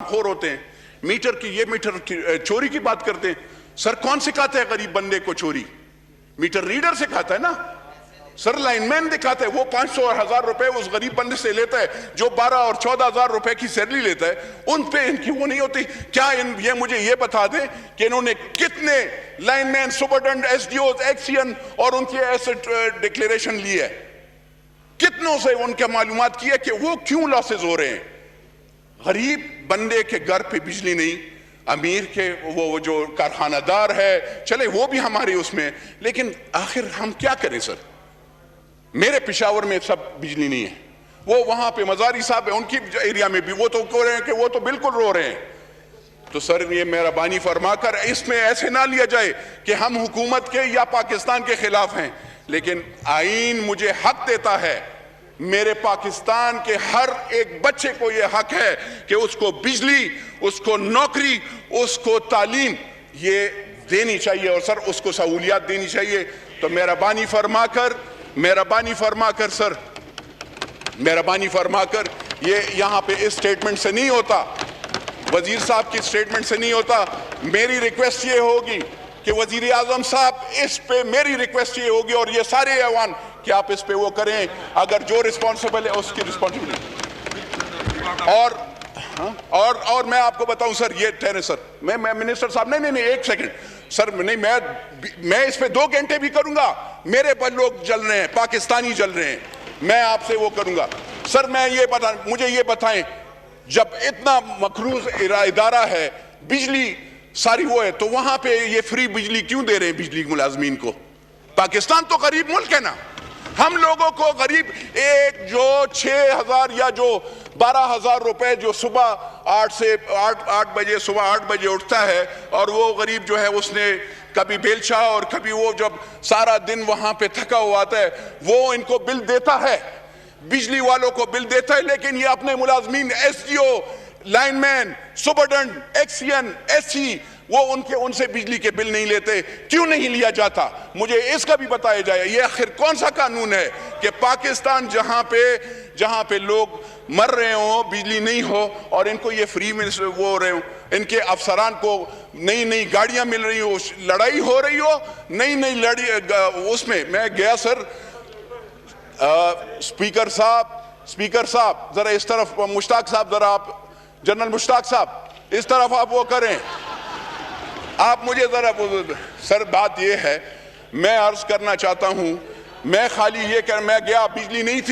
खोर होते हैं, मीटर की ये मीटर चोरी की बात करते हैं। सर कौन सिखाता है गरीब बंदे को चोरी? मीटर रीडर सिखाता है ना सर, लाइनमैन दिखाता है। वो 500 और 1000 रुपए उस गरीब बंदे से लेता है जो 12 और 14,000 रुपए की सैलरी लेता है। उन पे इनकी वो नहीं होती क्या? ये मुझे ये बता दें कि इन्होंने कितने लाइनमैन, सुपरटेंडेंट, एसडीओ, एक्सीएन और उनकी एसेट डिक्लेरेशन ली है? कितनों से उनके मालूमात की है कि वो क्यों लॉसेज हो रहे हैं? गरीब बंदे के घर पे बिजली नहीं, अमीर के वो जो कारखानादार है चले वो भी हमारे उसमें, लेकिन आखिर हम क्या करें सर? मेरे पेशावर में सब बिजली नहीं है, वो वहां पे मजारी साहब है उनकी एरिया में भी वो तो कह रहे हैं कि वो तो बिल्कुल रो रहे हैं। तो सर ये मेहरबानी फरमाकर इसमें ऐसे ना लिया जाए कि हम हुकूमत के या पाकिस्तान के खिलाफ हैं, लेकिन आईन मुझे हक देता है, मेरे पाकिस्तान के हर एक बच्चे को यह हक है कि उसको बिजली, उसको नौकरी, उसको तालीम ये देनी चाहिए और सर उसको सहूलियात देनी चाहिए। तो मेहरबानी फरमाकर सर, मेहरबानी फरमाकर ये यहां पे इस स्टेटमेंट से नहीं होता, वजीर साहब की स्टेटमेंट से नहीं होता। मेरी रिक्वेस्ट ये होगी कि वजीर आजम साहब, इस पे मेरी रिक्वेस्ट ये होगी और ये सारे ऐवान कि आप इस पे वो करें, अगर जो रिस्पॉन्सिबल है उसकी रिस्पॉन्सिबिलिटी। और मैं आपको बताऊं सर, ये ठहरे सर, मैं मिनिस्टर साहब, नहीं एक सेकंड सर, नहीं मैं इस पे 2 घंटे भी करूंगा। मेरे पर लोग जल रहे हैं, पाकिस्तानी जल रहे हैं, मैं आपसे वो करूंगा सर। मुझे ये बताएं, जब इतना मखरूज इदारा है, बिजली सारी वो है, तो वहां पे ये फ्री बिजली क्यों दे रहे हैं बिजली मुलाजमीन को? पाकिस्तान तो गरीब मुल्क है ना, हम लोगों को गरीब एक जो 6,000 या जो 12,000 रुपए जो सुबह 8 बजे सुबह 8 बजे उठता है और वो गरीब जो है उसने कभी बेलचा और कभी वो जब सारा दिन वहां पे थका हुआ आता है, वो इनको बिल देता है, बिजली वालों को बिल देता है, लेकिन ये अपने मुलाजमीन, SDO, lineman, superintendent, XEN, SC, वो उनसे बिजली के बिल नहीं लेते। क्यों नहीं लिया जाता? मुझे इसका भी बताया जाए। ये आखिर कौन सा कानून है कि पाकिस्तान जहां पे लोग मर रहे हो, बिजली नहीं हो और इनको ये फ्री में वो हो रहे हो, इनके अफसरान को नई गाड़ियां मिल रही हो, लड़ाई हो रही हो, नई लड़ी उसमें मैं गया सर। स्पीकर साहब जरा इस तरफ, मुश्ताक साहब जरा आप, जनरल मुश्ताक साहब इस तरफ आप वो करें, आप मुझे जरा सर। बात ये है, मैं अर्ज करना चाहता हूं, मैं खाली ये कर, मैं गया, बिजली नहीं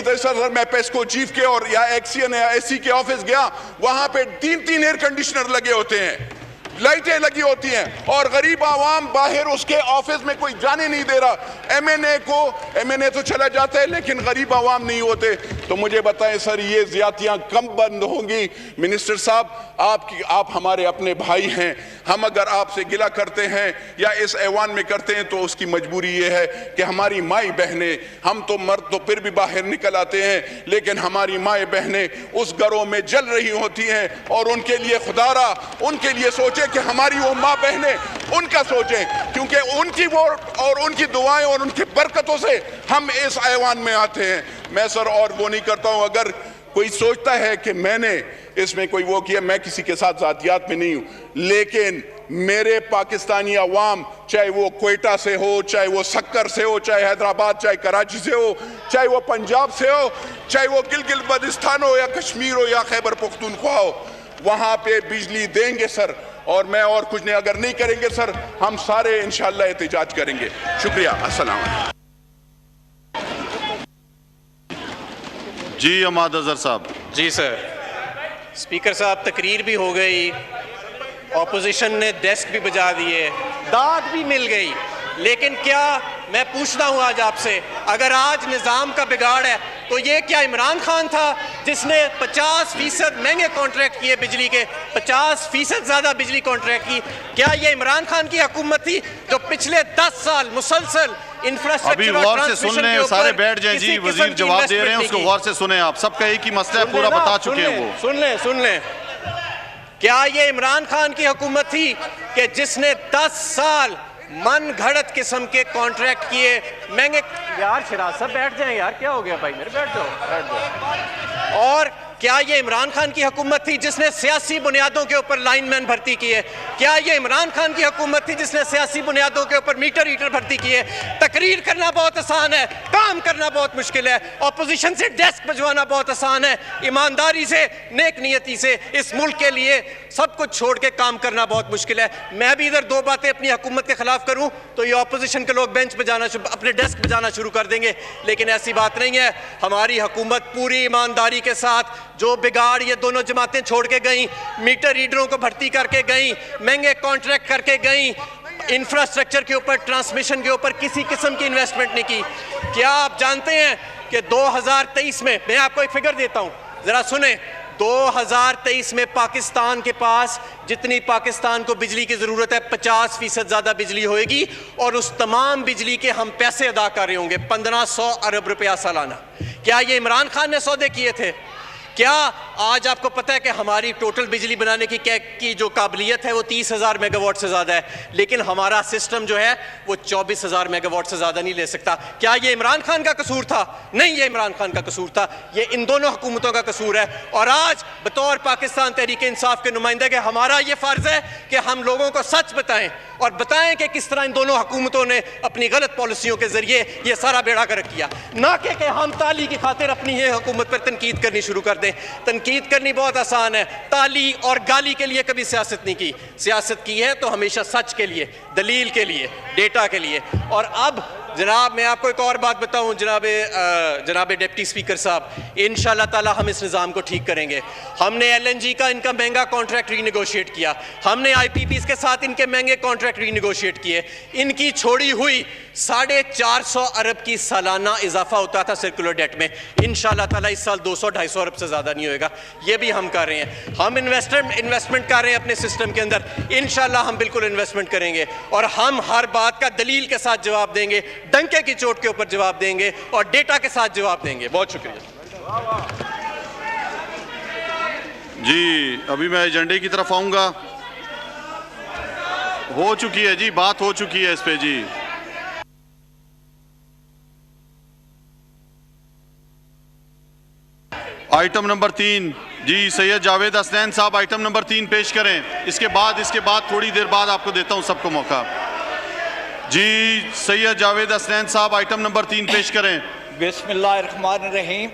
थी सर, मैं पेस्को चीफ के और या एक्सीएन या एससी के ऑफिस गया, वहां पे 3 एयर कंडीशनर लगे होते हैं, लाइटें लगी होती हैं और गरीब आवाम बाहर उसके ऑफिस में कोई जाने नहीं दे रहा। एमएनए तो चला जाता है लेकिन गरीब आवाम नहीं होते। तो मुझे बताएं सर, ये ज्यादतियां कब बंद होंगी? मिनिस्टर साहब, आप हमारे अपने भाई हैं, हम अगर आपसे गिला करते हैं या इस ऐवान में करते हैं तो उसकी मजबूरी ये है कि हमारी माई बहनें, हम तो मर्द तो फिर भी बाहर निकल आते हैं, लेकिन हमारी माई बहनें उस घरों में जल रही होती हैं और उनके लिए खुदारा, उनके लिए सोचे कि हमारी वो माँ बहनें, उनका सोचें, क्योंकि उनकी वोट और उनकी दुआएं और उनकी बरकतों से हम इस ऐवान में आते हैं। मैं सर और वो नहीं करता हूं। अगर कोई सोचता है कि मैंने इसमें कोई वो किया, मैं किसी के साथ जातियात में नहीं हूं, लेकिन मेरे पाकिस्तानी अवाम, चाहे वो क्वेटा से हो, चाहे वो सक्कर से हो, चाहे हैदराबाद, चाहे कराची से हो, चाहे वो पंजाब से हो, चाहे वो गिलगित बल्तिस्तान हो या कश्मीर हो या खैबर पख्तूनख्वा हो, वहां पे बिजली देंगे सर। और मैं और कुछ नहीं, अगर नहीं करेंगे सर, हम सारे इंशाअल्लाह एहतिजाज करेंगे। शुक्रिया, अस्सलाम वालेकुम। जी अहमद अजहर साहब। जी सर। स्पीकर साहब, तकरीर भी हो गई, ऑपोजिशन ने डेस्क भी बजा दिए, दाद भी मिल गई, लेकिन क्या मैं पूछता हूं आज आपसे, अगर आज निज़ाम का बिगाड़ है तो ये क्या इमरान खान था जिसने 50% महंगे कॉन्ट्रैक्ट किए बिजली के, 50% ज़्यादा बिजली कॉन्ट्रैक्ट की? क्या ये इमरान खान की हुकूमत थी जो पिछले 10 साल मुसलसल इंफ्रास्ट्रक्चर, अभी गौर से सुन लें, सारे बैठ जाएं जी, वजीर जवाब दे रहे हैं, उसको गौर से सुने आप। सबका एक ही मसला है, पूरा बता चुके हैं वो। सुन लें। क्या ये इमरान खान की हुकूमत थी कि जिसने 10 साल मन घड़त किस्म के कॉन्ट्रैक्ट किए महंगे? यार शराज साहब बैठ जाएं यार, क्या हो गया भाई मेरे, बैठ जाओ। और क्या ये इमरान खान की हुकूमत थी जिसने सियासी बुनियादों के ऊपर लाइनमैन भर्ती किए? क्या ये इमरान खान की हुकूमत थी जिसने सियासी बुनियादों के ऊपर मीटर रीडर भर्ती किए? तकरीर करना बहुत आसान है, काम करना बहुत मुश्किल है। अपोजिशन से डेस्क भिजवाना बहुत आसान है, ईमानदारी से, नेक नियति से इस मुल्क के लिए सब कुछ छोड़ के काम करना बहुत मुश्किल है। मैं भी इधर दो बातें अपनी हुकूमत के खिलाफ करूं तो ये अपोजिशन के लोग बेंच पे जाना, अपने डेस्क पे जाना शुरू कर देंगे, लेकिन ऐसी बात नहीं है। हमारी हुकूमत पूरी ईमानदारी के साथ जो बिगाड़ ये दोनों जमातें छोड़ के गई, मीटर रीडरों को भर्ती करके गई, महंगे कॉन्ट्रैक्ट करके गई, इंफ्रास्ट्रक्चर के ऊपर, ट्रांसमिशन के ऊपर किसी किस्म की इन्वेस्टमेंट नहीं की। क्या आप जानते हैं कि 2023 में, मैं आपको एक फिगर देता हूं, जरा सुने, 2023 में पाकिस्तान के पास जितनी पाकिस्तान को बिजली की ज़रूरत है 50% ज़्यादा बिजली होएगी, और उस तमाम बिजली के हम पैसे अदा कर रहे होंगे, 1500 अरब रुपया सालाना। क्या ये इमरान खान ने सौदे किए थे? क्या आज आपको पता है कि हमारी टोटल बिजली बनाने की जो काबिलियत है वो 30,000 मेगावाट से ज़्यादा है, लेकिन हमारा सिस्टम जो है वो 24,000 मेगावाट से ज़्यादा नहीं ले सकता। क्या ये इमरान खान का कसूर था? नहीं, ये इमरान खान का कसूर था, ये इन दोनों हुकूमतों का कसूर है। और आज बतौर पाकिस्तान तहरीक इंसाफ के नुमाइंदे के हमारा ये फ़र्ज़ है कि हम लोगों को सच बताएं और बताएं कि किस तरह इन दोनों हुकूमतों ने अपनी गलत पॉलिसियों के ज़रिए ये सारा बेड़ा गर्क किया, ना कि हम ताली की खातिर अपनी ये हुकूमत पर तनकीद करनी शुरू कर दें। तनकीद करनी बहुत आसान है, ताली और गाली के लिए कभी सियासत नहीं की। सियासत की है तो हमेशा सच के लिए, दलील के लिए, डेटा के लिए। और अब जनाब मैं आपको एक और बात बताऊं, जनाब डिप्टी स्पीकर साहब, इंशाल्लाह ताला हम इस निज़ाम को ठीक करेंगे। हमने LNG का इनका महंगा कॉन्ट्रैक्ट रीनेगोशिएट किया, हमने IPPs के साथ इनके महंगे कॉन्ट्रैक्ट रीनेगोशिएट किए। इनकी छोड़ी हुई 450 अरब की सालाना इजाफा होता था सर्कुलर डेट में, इंशाल्लाह ताला इस साल 200-250 अरब से ज़्यादा नहीं होएगा। ये भी हम कर रहे हैं। हम इन्वेस्टमेंट कर रहे हैं अपने सिस्टम के अंदर, इंशाल्लाह हम बिल्कुल इन्वेस्टमेंट करेंगे और हम हर बात का दलील के साथ जवाब देंगे, डंके की चोट के ऊपर जवाब देंगे और डेटा के साथ जवाब देंगे। बहुत शुक्रिया जी। अभी मैं एजेंडे की तरफ आऊंगा। हो चुकी है जी, बात हो चुकी है इस पे जी। आइटम नंबर 3 जी, सैयद जावेद हसनैन साहब आइटम नंबर 3 पेश करें। इसके बाद थोड़ी देर बाद आपको देता हूं सबको मौका। जी सैयद जावेद हसनैन साहब आइटम नंबर 3 पेश करें। बिस्मिल्लाहिर्रहमानिर्रहीम।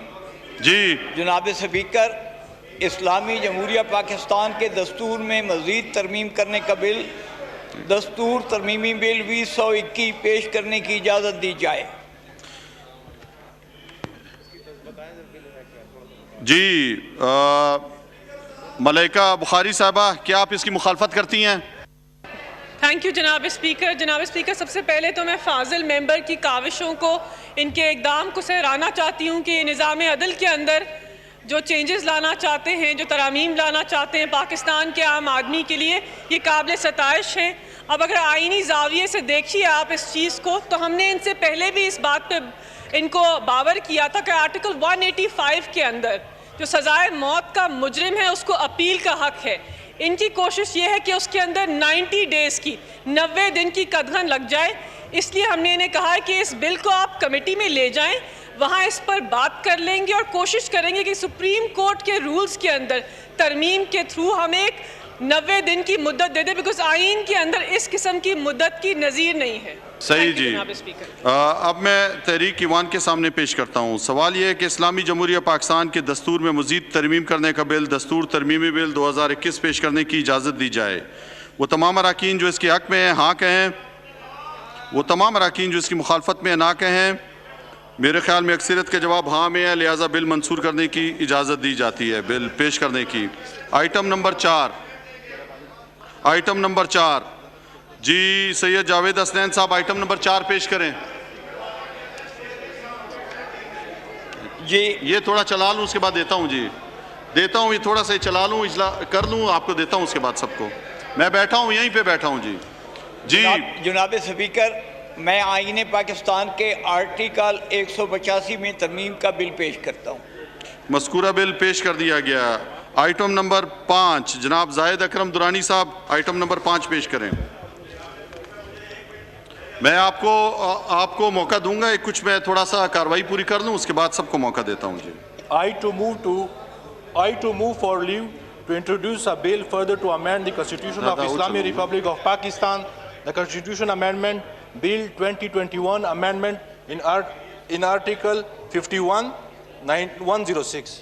जी जनाब स्पीकर, इस्लामी जमहूरिया पाकिस्तान के दस्तूर में मज़ीद तरमीम करने का बिल, दस्तूर तरमीमी बिल 2021 पेश करने की इजाज़त दी जाए। जी मलाइका बुखारी साहबा, क्या आप इसकी मुखालफत करती हैं? थैंक यू जनाब स्पीकर। जनाब स्पीकर, सबसे पहले तो मैं फाजिल मेंबर की काविशों को, इनके इक़दाम को सराहना चाहती हूँ कि निज़ाम अदल के अंदर जो चेंजेस लाना चाहते हैं, जो तरामीम लाना चाहते हैं पाकिस्तान के आम आदमी के लिए, ये काबिल सताइश हैं। अब अगर आइनी जाविये से देखिए आप इस चीज़ को, तो हमने इनसे पहले भी इस बात पे इनको बावर किया था कि आर्टिकल 185 के अंदर जो सज़ाए मौत का मुजरिम है उसको अपील का हक है। इनकी कोशिश ये है कि उसके अंदर 90 डेज़ की, 90 दिन की कदगन लग जाए। इसलिए हमने इन्हें कहा है कि इस बिल को आप कमेटी में ले जाएं, वहाँ इस पर बात कर लेंगे और कोशिश करेंगे कि सुप्रीम कोर्ट के रूल्स के अंदर तरमीम के थ्रू हम एक 90 दिन की मुद्दत दे दें, बिकॉज आइन के अंदर इस किस्म की मुद्दत की नज़ीर नहीं है। सही जी। अब मैं तहरीक ईवान के सामने पेश करता हूँ। सवाल यह है कि इस्लामी जमहूरिया पाकिस्तान के दस्तूर में मज़ीद तरमीम करने का बिल, दस्तूर तरमीमी बिल 2021 पेश करने की इजाज़त दी जाए। वो तमाम अराकीन जो इसके हक़ में हैं हाँ कहें, वो तमाम अराकीन जो इसकी मुखालफत में ना कहें। मेरे ख्याल में अक्सरियत का जवाब हाँ में है, लिहाजा बिल मंसूर करने की इजाज़त दी जाती है बिल पेश करने की। आइटम नंबर 4, आइटम नंबर 4 जी सैयद जावेद हसनैन साहब आइटम नंबर 4 पेश करें। जी ये थोड़ा चला लूँ उसके बाद देता हूँ जी, देता हूँ, ये थोड़ा सा चला लूँ, इजला कर लूँ, आपको देता हूँ उसके बाद सबको। मैं बैठा हूँ, यहीं पे बैठा हूँ जी। जी जनाब स्पीकर, मैं आईने पाकिस्तान के आर्टिकल 185 में तरमीम का बिल पेश करता हूँ। मज़कूरा बिल पेश कर दिया गया। आइटम नंबर 5 जनाब जाहिद अकरम दुरानी साहब आइटम नंबर 5 पेश करें। मैं आपको मौका दूंगा, एक कुछ मैं थोड़ा सा कार्रवाई पूरी कर लूं, उसके बाद सबको मौका देता हूं जी। I to move to I to move for leave to introduce a bill further to amend the Constitution of Islamic Republic of Pakistan, the Constitution Amendment Bill 2021 Amendment in Article 51, 106.